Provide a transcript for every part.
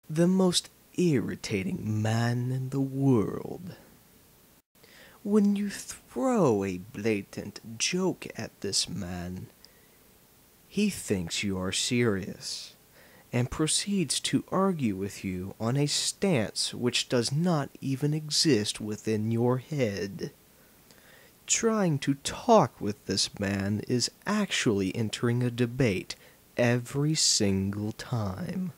The most irritating man in the world. When you throw a blatant joke at this man, he thinks you are serious, and proceeds to argue with you on a stance which does not even exist within your head. Trying to talk with this man is actually entering a debate every single time.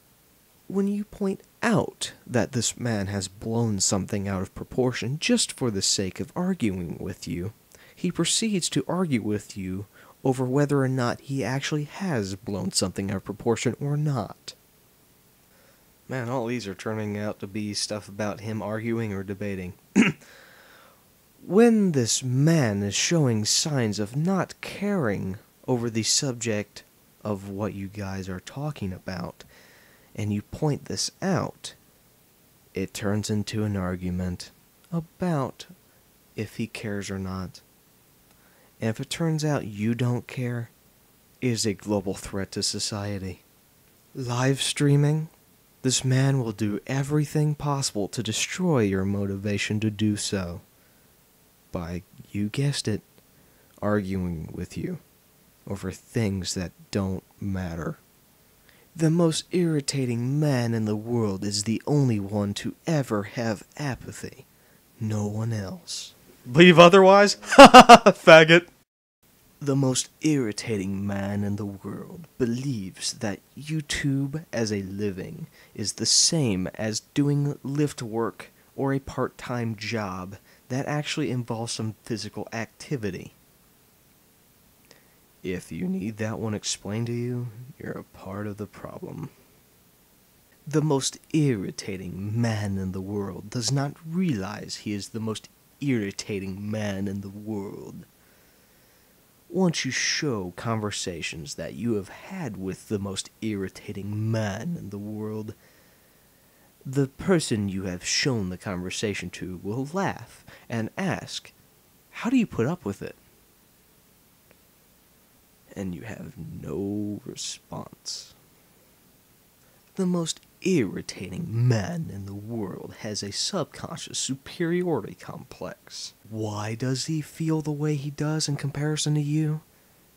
When you point out that this man has blown something out of proportion just for the sake of arguing with you, he proceeds to argue with you over whether or not he actually has blown something out of proportion or not. Man, all these are turning out to be stuff about him arguing or debating. When this man is showing signs of not caring over the subject of what you guys are talking about, and you point this out, it turns into an argument about if he cares or not. And if it turns out you don't care, it is a global threat to society. Live streaming, this man will do everything possible to destroy your motivation to do so. By, you guessed it, arguing with you over things that don't matter. The most irritating man in the world is the only one to ever have apathy. No one else. Believe otherwise? Ha ha ha, faggot! The most irritating man in the world believes that YouTube as a living is the same as doing lift work or a part-time job that actually involves some physical activity. If you need that one explained to you, you're a part of the problem. The most irritating man in the world does not realize he is the most irritating man in the world. Once you show conversations that you have had with the most irritating man in the world, the person you have shown the conversation to will laugh and ask, "How do you put up with it?" And you have no response. The most irritating man in the world has a subconscious superiority complex. Why does he feel the way he does in comparison to you?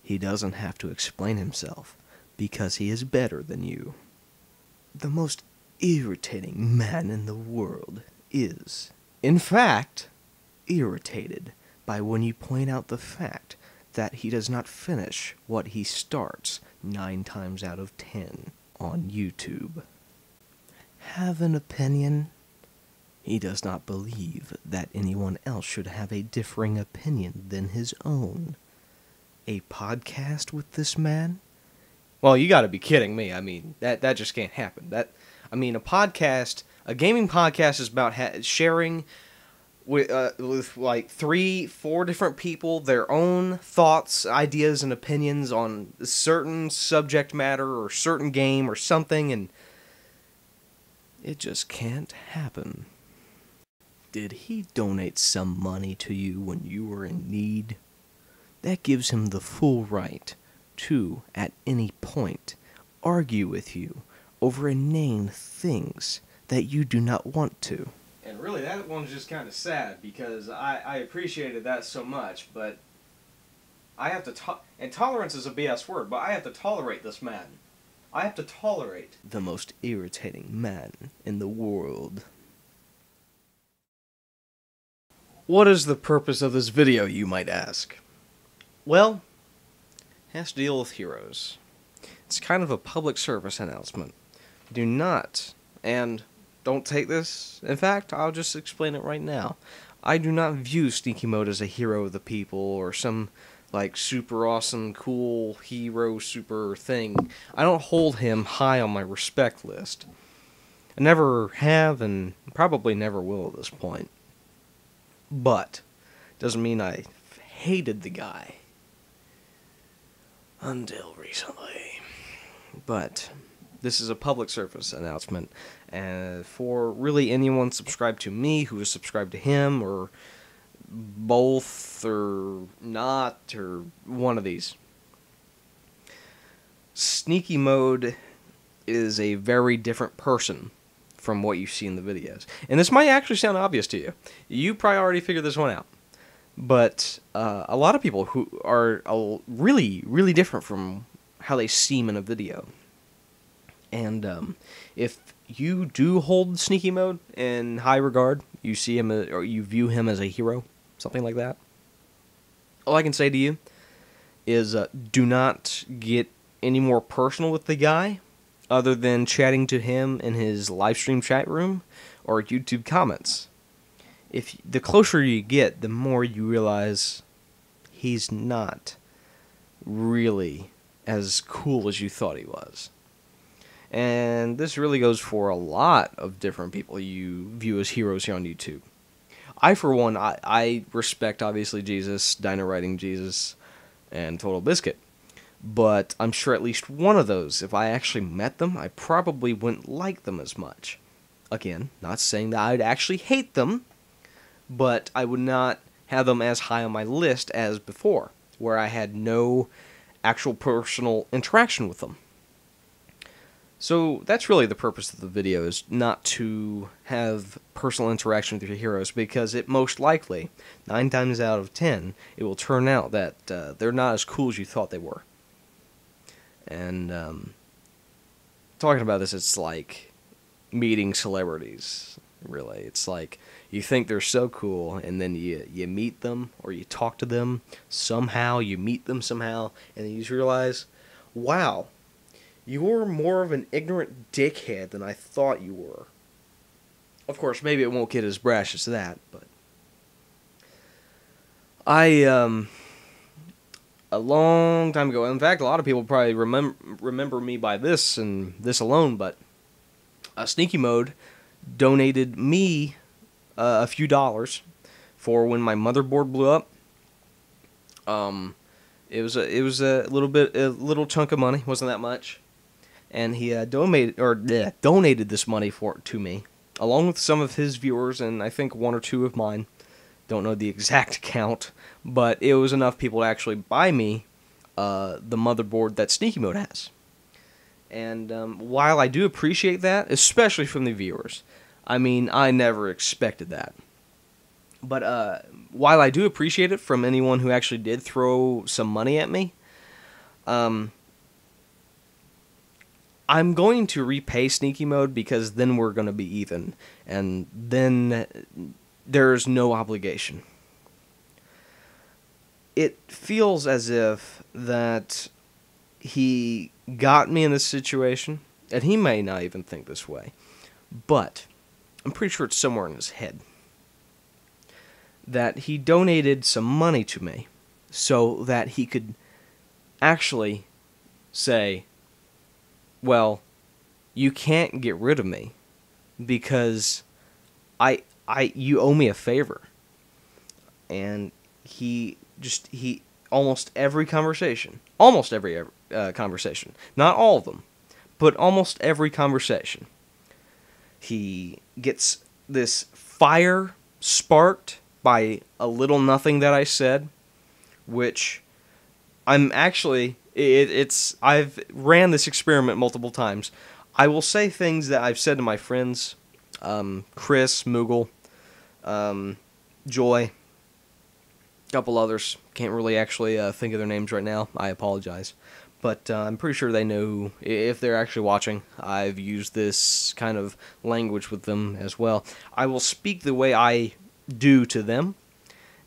He doesn't have to explain himself, because he is better than you. The most irritating man in the world is, in fact, irritated by when you point out the fact that he does not finish what he starts 9 times out of 10 on YouTube. Have an opinion? He does not believe that anyone else should have a differing opinion than his own. A podcast with this man? Well, you gotta be kidding me. I mean, that just can't happen. A gaming podcast is about sharing with like 3-4 different people their own thoughts, ideas, and opinions on a certain subject matter or certain game or something, and it just can't happen. Did he donate some money to you when you were in need? That gives him the full right to, at any point, argue with you over inane things that you do not want to. And really, that one's just kind of sad, because I appreciated that so much, but I have to and tolerance is a BS word, but I have to tolerate this man. I have to tolerate the most irritating man in the world. What is the purpose of this video, you might ask? Well, it has to deal with heroes. It's kind of a public service announcement. Do not, and don't take this. In fact, I'll just explain it right now. I do not view Sneaky Mode as a hero of the people or some like super awesome, cool hero super thing. I don't hold him high on my respect list. I never have and probably never will at this point. But doesn't mean I hated the guy until recently. But this is a public service announcement, and for really anyone subscribed to me who is subscribed to him, or both, or not, or one of these. Sneaky Mode is a very different person from what you see in the videos. And this might actually sound obvious to you. You probably already figured this one out. But a lot of people who are really, really different from how they seem in a video. And if you do hold sneaky mode in high regard, you see him or you view him as a hero, something like that, all I can say to you is do not get any more personal with the guy other than chatting to him in his live stream chat room or YouTube comments. If the closer you get, the more you realize he's not really as cool as you thought he was. And this really goes for a lot of different people you view as heroes here on YouTube. I, for one, I respect, obviously, Jesus, Dino Riding Jesus, and Total Biscuit. But I'm sure at least one of those, if I actually met them, I probably wouldn't like them as much. Again, not saying that I'd actually hate them, but I would not have them as high on my list as before, where I had no actual personal interaction with them. So that's really the purpose of the video, is not to have personal interaction with your heroes, because it most likely, 9 times out of 10, it will turn out that they're not as cool as you thought they were. And talking about this, it's like meeting celebrities, really. It's like you think they're so cool, and then you meet them, or you talk to them somehow, you meet them somehow, and then you just realize, wow, you're more of an ignorant dickhead than I thought you were. Of course, maybe it won't get as brash as that, but a long time ago, in fact, a lot of people probably remember me by this and this alone, but Sneaky Mode donated me a few dollars for when my motherboard blew up. It was a little chunk of money, wasn't that much. And he donated this money to me, along with some of his viewers, and I think 1 or 2 of mine. Don't know the exact count, but it was enough people to actually buy me the motherboard that Sneaky Mode has. And while I do appreciate that, especially from the viewers, I mean, I never expected that. But while I do appreciate it from anyone who actually did throw some money at me, I'm going to repay Sneaky Mode, because then we're going to be even, and then there's no obligation. It feels as if that he got me in this situation, and he may not even think this way, but I'm pretty sure it's somewhere in his head, that he donated some money to me so that he could actually say, well, you can't get rid of me because you owe me a favor. And he almost every conversation, not all of them, but almost every conversation, he gets this fire sparked by a little nothing that I said, which I'm actually, I've ran this experiment multiple times. I will say things that I've said to my friends, Chris, Moogle, Joy, a couple others. Can't really actually think of their names right now. I apologize. But I'm pretty sure they know, if they're actually watching, I've used this kind of language with them as well. I will speak the way I do to them,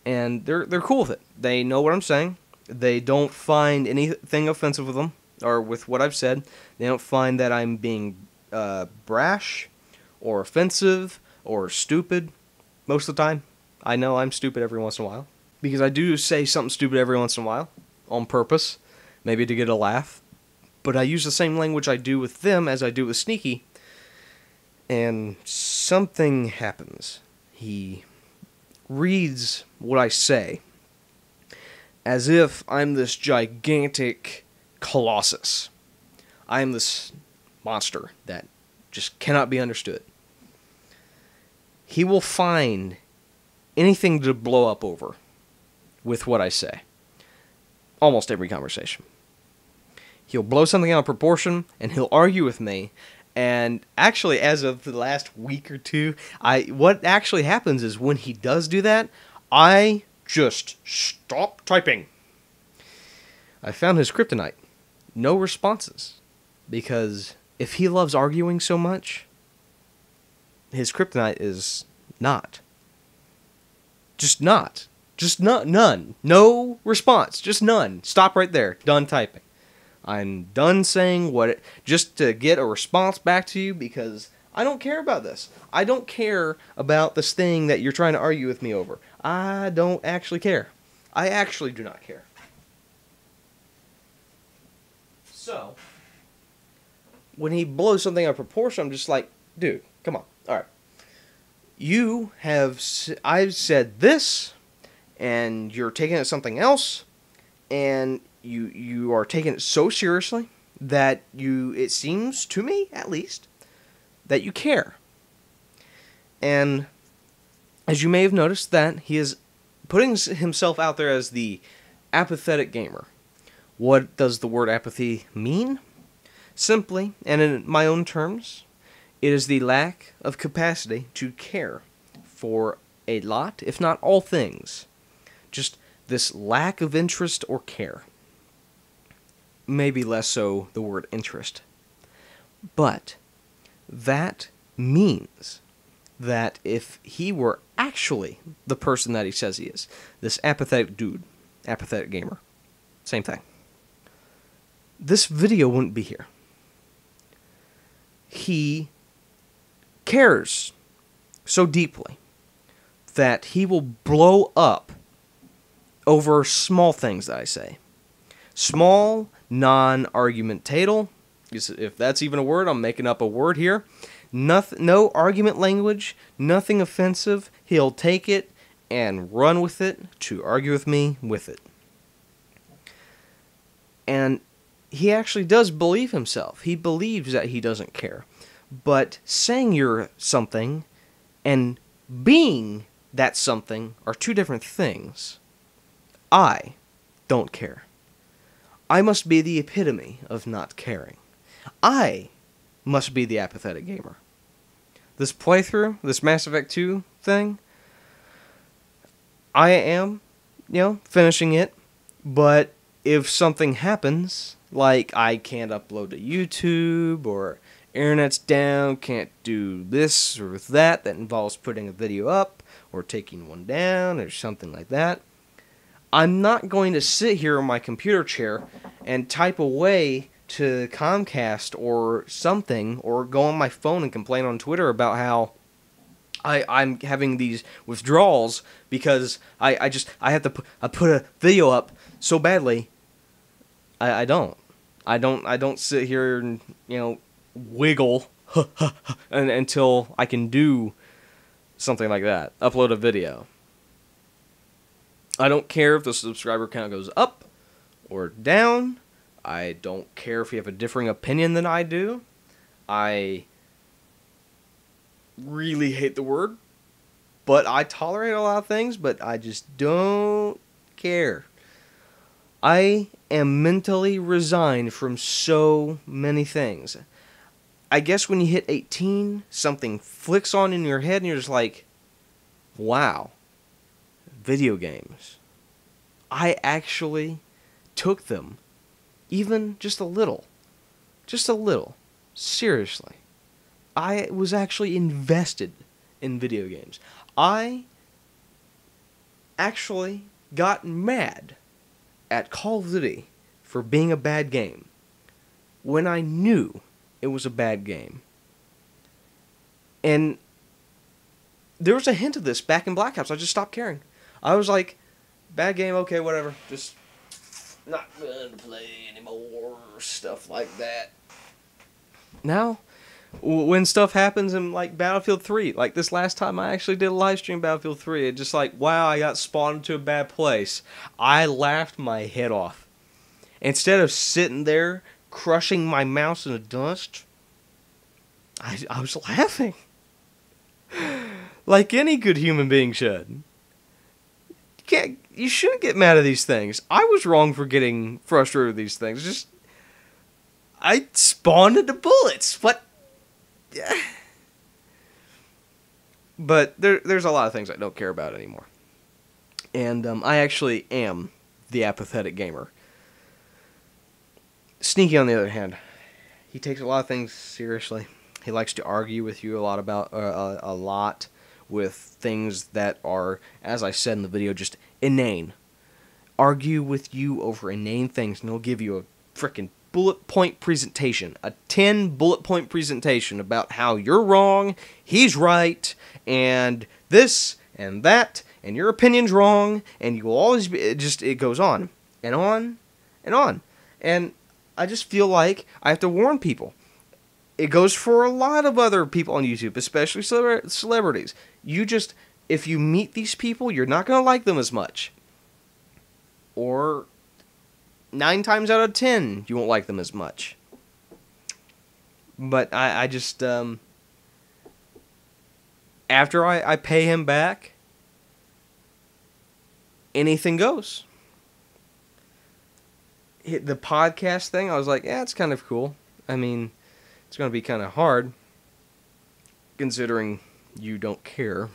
and they're cool with it. They know what I'm saying. They don't find anything offensive with them, or with what I've said. They don't find that I'm being brash, or offensive, or stupid most of the time. I know I'm stupid every once in a while, because I do say something stupid every once in a while, on purpose, maybe to get a laugh. But I use the same language I do with them as I do with Sneaky, and something happens. He reads what I say as if I'm this gigantic colossus. I am this monster that just cannot be understood. He will find anything to blow up over with what I say. Almost every conversation. He'll blow something out of proportion, and he'll argue with me And actually, as of the last week or two, what actually happens is when he does do that, I just stop typing. I found his kryptonite. No responses. Because if he loves arguing so much, his kryptonite is not. Just not. Just not. None. No response. Just none. Stop right there. Done typing. I'm done saying just to get a response back to you, because I don't care about this. I don't care about this thing that you're trying to argue with me over. I don't actually care. I actually do not care. So, when he blows something out of proportion, I'm just like, dude, come on. All right. I've said this, and you're taking it as something else, and you are taking it so seriously that it seems to me, at least, that you care. And as you may have noticed, that he is putting himself out there as the apathetic gamer. What does the word apathy mean? Simply, and in my own terms, it is the lack of capacity to care for a lot, if not all things. Just this lack of interest or care. Maybe less so the word interest. But that means that if he were actually the person that he says he is, this apathetic dude, apathetic gamer, same thing, this video wouldn't be here. He cares so deeply that he will blow up over small things that I say. Small, non-argumentatal, if that's even a word, I'm making up a word here. No argument language, nothing offensive. He'll take it and run with it to argue with me with it. And he actually does believe himself. He believes that he doesn't care. But saying you're something and being that something are two different things. I don't care. I must be the epitome of not caring. I must be the apathetic gamer. This playthrough, this Mass Effect 2 thing, I am, finishing it, but if something happens, like I can't upload to YouTube, or internet's down, can't do this or that involves putting a video up, or taking one down, or something like that, I'm not going to sit here in my computer chair and type away to Comcast or something, or go on my phone and complain on Twitter about how I'm having these withdrawals because I have to put a video up so badly. I don't sit here and wiggle until I can do something like that. Upload a video. I don't care if the subscriber count goes up or down. I don't care if you have a differing opinion than I do. I really hate the word, but I tolerate a lot of things, but I just don't care. I am mentally resigned from so many things. I guess when you hit 18, something flicks on in your head and you're just like, wow, video games. I actually took them, even just a little, seriously. I was actually invested in video games. I actually got mad at Call of Duty for being a bad game when I knew it was a bad game. And there was a hint of this back in Black Ops. I just stopped caring. I was like, bad game, okay, whatever. Just not going to play anymore, stuff like that. Now, when stuff happens in like Battlefield 3, like this last time I actually did a live stream Battlefield 3, it just like, wow, I got spawned into a bad place. I laughed my head off. Instead of sitting there crushing my mouse in the dust, I was laughing. Like any good human being should. You shouldn't get mad at these things. I was wrong for getting frustrated with these things. I spawned into bullets. What? But there's a lot of things I don't care about anymore. And I actually am the apathetic gamer. Sneaky, on the other hand, he takes a lot of things seriously. He likes to argue with you a lot with things that are, as I said in the video, just inane. Argue with you over inane things, and he'll give you a frickin' bullet point presentation, a 10 bullet point presentation about how you're wrong, he's right, and this and that, and your opinion's wrong, and you will always be, it goes on and on and on. And I just feel like I have to warn people. It goes for a lot of other people on YouTube, especially celebrities. If you meet these people, you're not going to like them as much. Or 9 times out of 10, you won't like them as much. But I just, after I pay him back, anything goes. The podcast thing, I was like, yeah, it's kind of cool. I mean, it's going to be kind of hard, considering you don't care.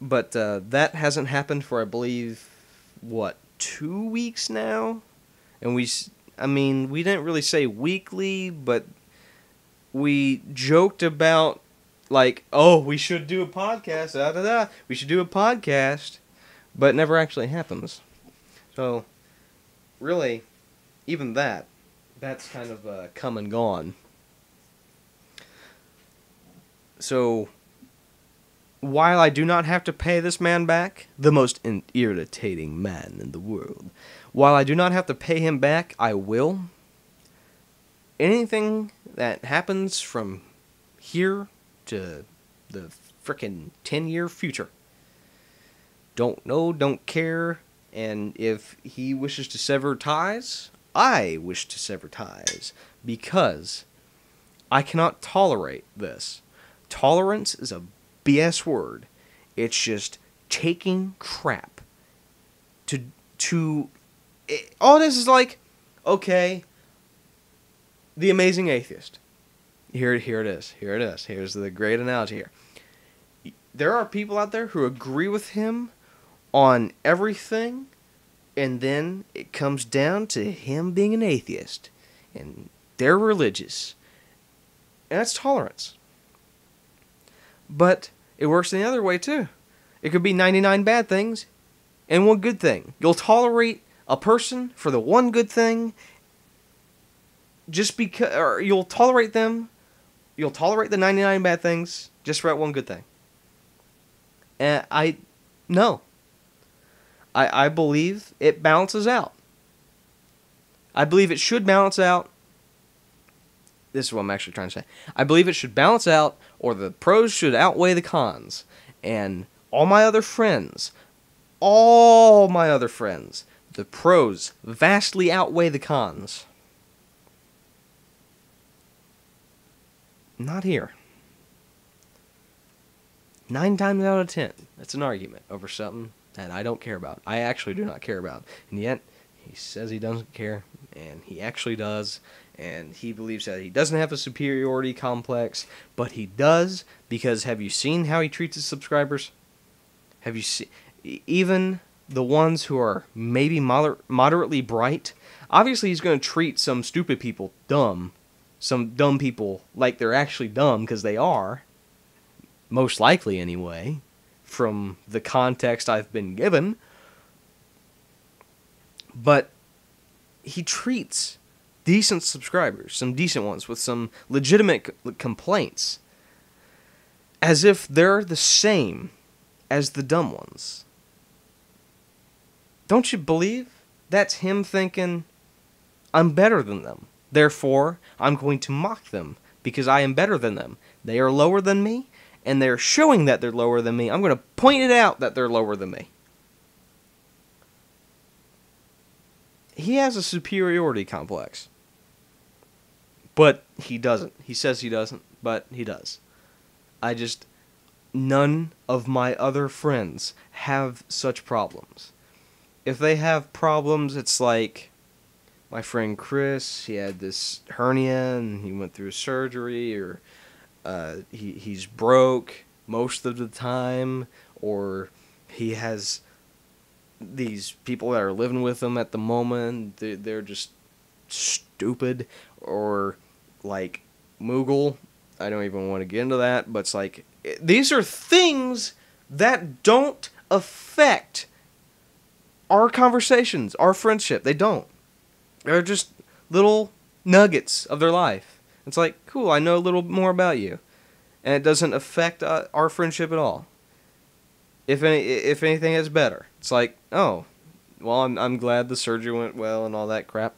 But that hasn't happened for, I believe, 2 weeks now? And we didn't really say weekly, but we joked about, like, oh, we should do a podcast, we should do a podcast, but it never actually happens. So, really, even that's kind of come and gone. So, while I do not have to pay this man back, the most irritating man in the world, while I do not have to pay him back, I will. Anything that happens from here to the frickin' 10-year future, don't know, don't care, and if he wishes to sever ties, I wish to sever ties, because I cannot tolerate this. Tolerance is a BS word. It's just taking crap. All this is like, okay, The Amazing Atheist. Here it is. Here's the great analogy here. There are people out there who agree with him on everything, and then it comes down to him being an atheist, and they're religious, and that's tolerance. But it works in the other way too. It could be 99 bad things and 1 good thing. You'll tolerate a person for the 1 good thing, just because, or you'll tolerate them. You'll tolerate the 99 bad things just for that 1 good thing. And I believe it balances out. I believe it should balance out. This is what I'm actually trying to say. I believe it should balance out, or the pros should outweigh the cons. And all my other friends, the pros vastly outweigh the cons. Not here. 9 times out of 10, it's an argument over something that I don't care about. I actually do not care about. And yet, he says he doesn't care, and he actually does, and he believes that he doesn't have a superiority complex, but he does, because have you seen how he treats his subscribers? Have you seen, even the ones who are maybe moderately bright, obviously he's going to treat some stupid people dumb, some dumb people like they're actually dumb, because they are, most likely anyway, from the context I've been given. But he treats decent subscribers, some decent ones with some legitimate complaints, as if they're the same as the dumb ones. Don't you believe that's him thinking, I'm better than them, therefore I'm going to mock them because I am better than them. They are lower than me, and they're showing that they're lower than me. I'm going to point it out that they're lower than me. He has a superiority complex. But he doesn't. He says he doesn't, but he does. None of my other friends have such problems. If they have problems, it's like my friend Chris, he had this hernia and he went through surgery, or he's broke most of the time, or he has these people that are living with him at the moment, they're just stupid, or like Moogle. I don't even want to get into that, but it's like, these are things that don't affect our conversations, our friendship. They don't. They're just little nuggets of their life. It's like, cool, I know a little more about you. And it doesn't affect our friendship at all. If anything, it's better. It's like, oh, well, I'm glad the surgery went well and all that crap.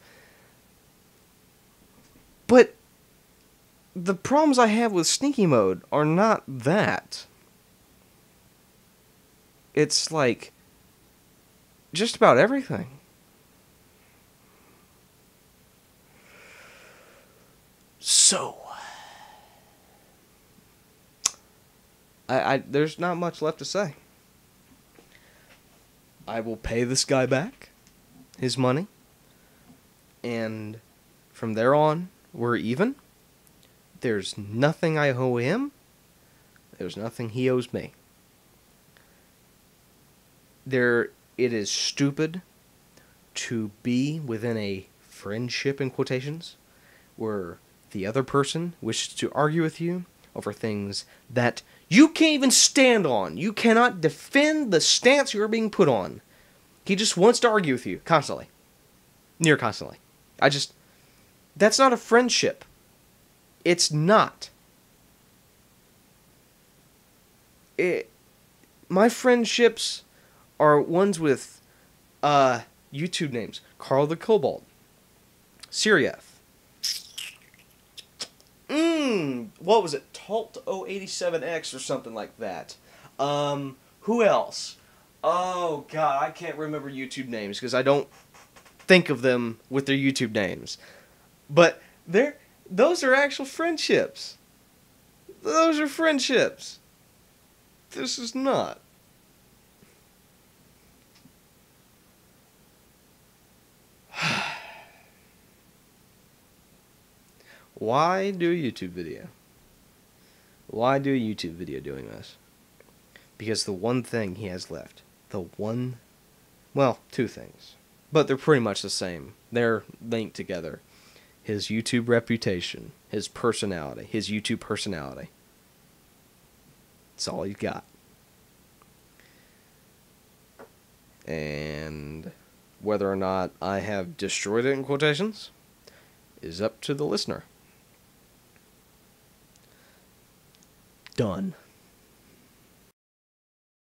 But the problems I have with sneaky mode are not that. It's like just about everything. So, I there's not much left to say. I will pay this guy back his money, and from there on, we're even. There's nothing I owe him. There's nothing he owes me. It is stupid to be within a friendship, in quotations, where the other person wishes to argue with you over things that you can't even stand on. You cannot defend the stance you're being put on. He just wants to argue with you constantly. Near constantly. That's not a friendship. It's not. My friendships are ones with YouTube names. Carl the Cobalt. Sirieth. What was it? Talt087X or something like that. Who else? Oh, God, I can't remember YouTube names because I don't think of them with their YouTube names. But those are actual friendships. Those are friendships. This is not. Why do a YouTube video? Why do a YouTube video doing this? Because the one thing he has left. Well, two things. But they're pretty much the same. They're linked together. His YouTube reputation. His personality. His YouTube personality. That's all he's got. And whether or not I have destroyed it, in quotations, is up to the listener. Done.